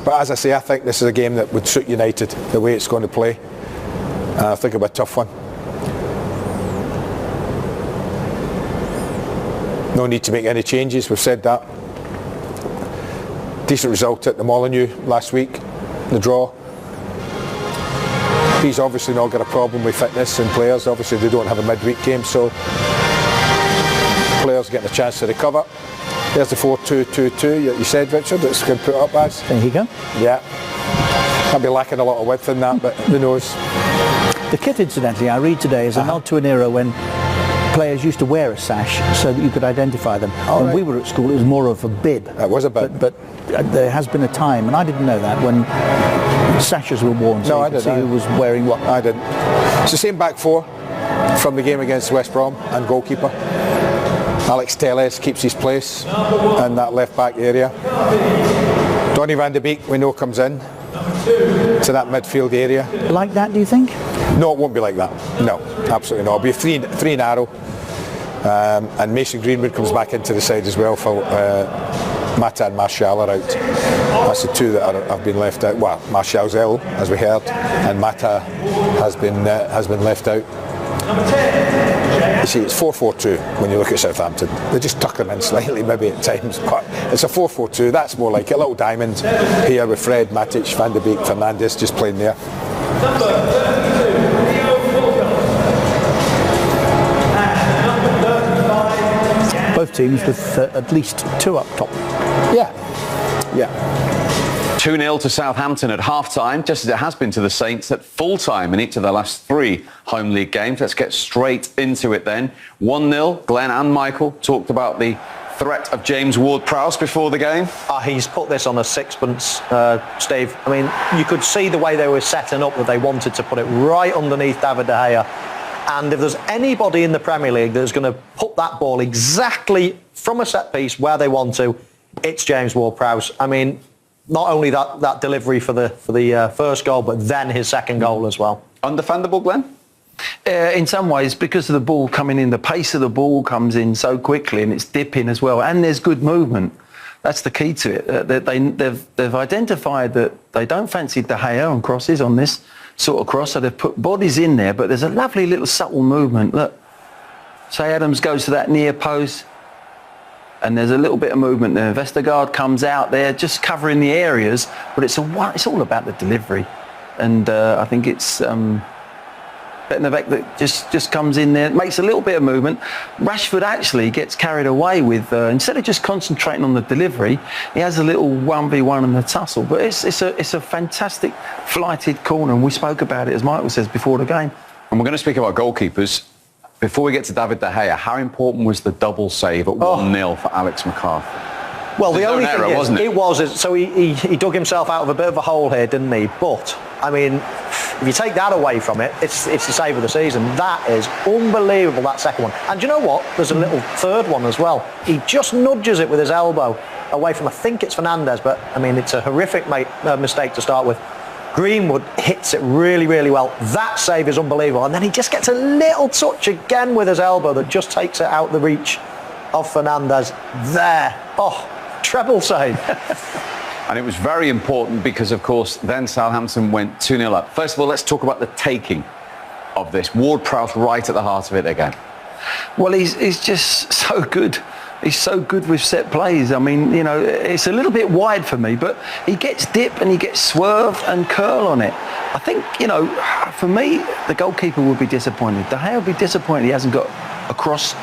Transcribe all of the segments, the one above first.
But as I say, I think this is a game that would suit United, the way it's going to play. I think it'll be a tough one. No need to make any changes, we've said that. Decent result at the Molineux last week, the draw. He's obviously not got a problem with fitness and players. Obviously they don't have a midweek game, so players getting a chance to recover. There's the 4-2-2-2 that you said, Richard, that's going to put up as. There you go. Yeah. I'll be lacking a lot of width in that, but who knows. The kit, incidentally, I read today, is a nod to an era when players used to wear a sash so that you could identify them. When we were at school, it was more of a bib. It was a bib. But there has been a time, and I didn't know that, when sashes were worn, so you could see who was wearing what. I didn't. It's the same back four from the game against West Brom and goalkeeper. Alex Telles keeps his place in that left back area. Donny van de Beek, we know, comes in to that midfield area. Like that, do you think? No, it won't be like that. No, absolutely not. It'll be three narrow. And Mason Greenwood comes back into the side as well for Mata and Martial are out. That's the two that have been left out. Well, Martial's ill, as we heard, and Mata has been left out. You see, it's 4-4-2 when you look at Southampton. They just tuck them in slightly, maybe at times, but it's a 4-4-2. That's more like a little diamond here with Fred, Matic, Van de Beek, Fernandes just playing there. Both teams with at least two up top. Yeah. 2-0 to Southampton at half-time, just as it has been to the Saints at full-time in each of their last 3 home league games. Let's get straight into it then. 1-0, Glenn and Michael talked about the threat of James Ward-Prowse before the game. He's put this on a sixpence, Steve. I mean, you could see the way they were setting up, that they wanted to put it right underneath David de Gea. And if there's anybody in the Premier League that's going to put that ball exactly from a set piece where they want to, it's James Ward-Prowse. I mean, not only that delivery for the first goal, but then his second goal as well. Undefendable, Glenn? In some ways, because of the ball coming in, the pace of the ball comes in so quickly, and it's dipping as well, and there's good movement. That's the key to it. They've identified that they don't fancy De Gea on crosses on this sort of cross, so they've put bodies in there, but there's a lovely little subtle movement. Look, say Adams goes to that near post, and there's a little bit of movement there. Vestergaard comes out there, just covering the areas, but it's all about the delivery. And I think it's Bednarek that just comes in there, makes a little bit of movement. Rashford actually gets carried away with, instead of just concentrating on the delivery, he has a little 1v1 in the tussle. But it's a fantastic flighted corner, and we spoke about it, as Michael says, before the game. And we're going to speak about goalkeepers. Before we get to David De Gea, how important was the double save at 1-0 for Alex McCarthy? Well, the only thing wasn't it? So he dug himself out of a bit of a hole here, didn't he? But, I mean, if you take that away from it, it's the save of the season. That is unbelievable, that second one. And do you know what? There's a little third one as well. He just nudges it with his elbow away from, I think it's Fernandes, but, I mean, it's a horrific mistake to start with. Greenwood hits it really, really well. That save is unbelievable. And then he just gets a little touch again with his elbow that just takes it out the reach of Fernandes. There. Oh, treble save. And it was very important because, of course, then Southampton went 2-0 up. First of all, let's talk about the taking of this. Ward-Prowse right at the heart of it again. Well, he's just so good. He's so good with set plays. I mean, you know, it's a little bit wide for me, but he gets dip and he gets swerve and curl on it. I think, you know, for me, the goalkeeper would be disappointed. De Gea would be disappointed he hasn't got across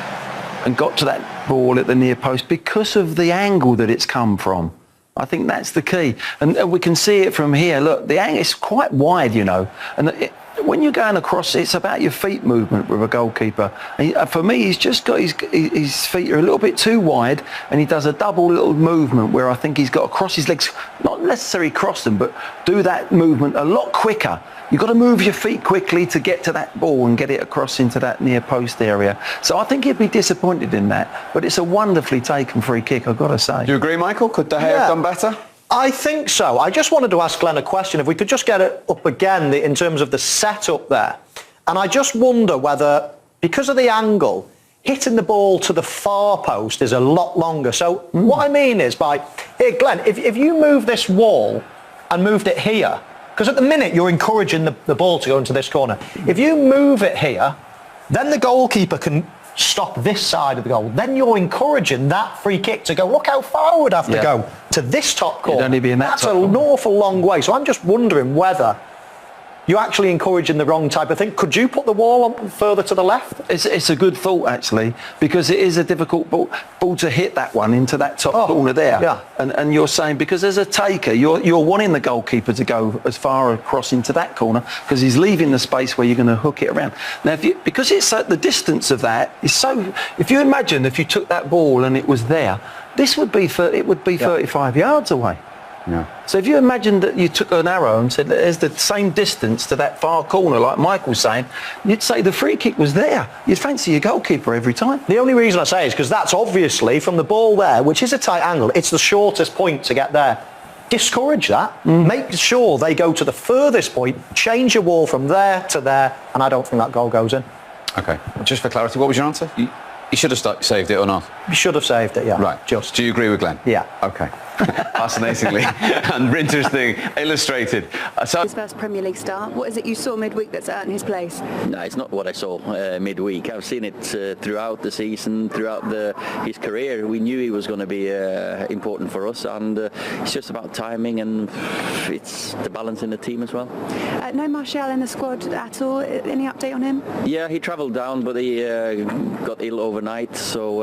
and got to that ball at the near post because of the angle that it's come from. I think that's the key. And we can see it from here. Look, the angle is quite wide, you know. And when you're going across, it's about your feet movement with a goalkeeper. And for me, he's just got his feet are a little bit too wide, and he does a double little movement where I think he's got to cross his legs, not necessarily cross them, but do that movement a lot quicker. You've got to move your feet quickly to get to that ball and get it across into that near post area. So I think he'd be disappointed in that. But it's a wonderfully taken free kick, I've got to say. Do you agree, Michael? Could De Gea have done better? I think so. I just wanted to ask Glenn a question. If we could just get it up again in terms of the setup there. And I just wonder whether, because of the angle, hitting the ball to the far post is a lot longer. So what I mean is here, Glenn, if you move this wall and moved it here, because at the minute you're encouraging the ball to go into this corner. If you move it here, then the goalkeeper can stop this side of the goal. Then you're encouraging that free kick to go, look how far I would have to go to this top corner. It'd only be in that That's top an awful long way. So I'm just wondering whether you're actually encouraging the wrong type of thing. Could you put the wall on further to the left? It's a good thought, actually, because it is a difficult ball to hit that one into that top corner there. Yeah. And you're saying, because as a taker, you're wanting the goalkeeper to go as far across into that corner, because he's leaving the space where you're going to hook it around. Now, because it's at the distance of that, is so. If you imagine if you took that ball and it was there, this would be 35 yards away. Yeah. So if you imagine that you took an arrow and said there's the same distance to that far corner, like Michael's saying, you'd say the free kick was there. You'd fancy your goalkeeper every time. The only reason I say is because that's obviously from the ball there, which is a tight angle, it's the shortest point to get there. Discourage that. Make sure they go to the furthest point, change your wall from there to there, and I don't think that goal goes in. Okay. Just for clarity, what was your answer? You should have saved it or not? You should have saved it, yeah. Right. Just. Do you agree with Glenn? Yeah. Okay. Fascinatingly and interesting, illustrated. His first Premier League start. What is it you saw midweek that's earned his place? No, it's not what I saw midweek. I've seen it throughout the season, throughout his career. We knew he was going to be important for us, and it's just about timing, and it's the balance in the team as well. No Martial in the squad at all. Any update on him? Yeah, he travelled down, but he got ill overnight, so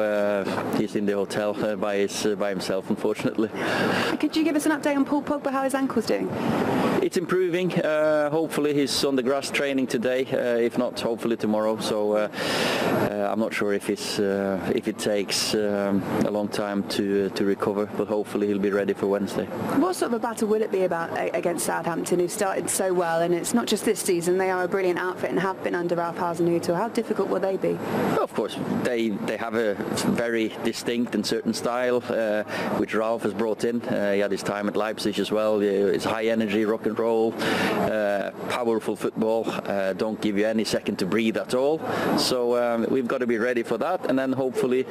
he's in the hotel by himself, unfortunately. Could you give us an update on Paul Pogba, how his ankle's doing? It's improving. Hopefully he's on the grass training today. If not, hopefully tomorrow. So I'm not sure if it takes a long time to recover, but hopefully he'll be ready for Wednesday. What sort of a battle would it be about against Southampton, who started so well, and it's not just this season, they are a brilliant outfit and have been under Ralph Hasenhuttl. How difficult will they be? Of course, they have a very distinct and certain style, which Ralph has brought in. He had his time at Leipzig as well. It's high energy, rock and roll, powerful football, don't give you any second to breathe at all. So we've got to be ready for that, and then hopefully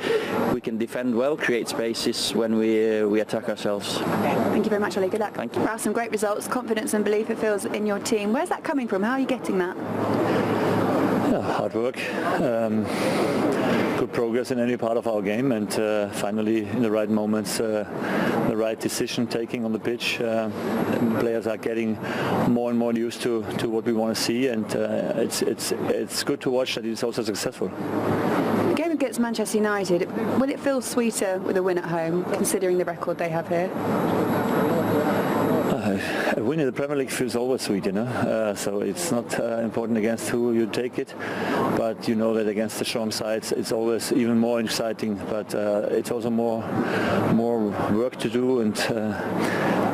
we can defend well, create spaces when we attack ourselves. Okay. Thank you very much, Ole. Good luck. Thank you. Ralph, some great results, confidence and belief it feels in your team. Where's that coming from? How are you getting that? Hard work, good progress in any part of our game, and finally in the right moments, the right decision taking on the pitch. Players are getting more and more used to what we want to see, and it's good to watch that it's also successful. The game against Manchester United, will it feel sweeter with a win at home, considering the record they have here? A win in the Premier League feels always sweet, so it's not important against who you take it, but you know that against the strong sides it's always even more exciting, but it's also more work to do, and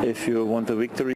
if you want the victory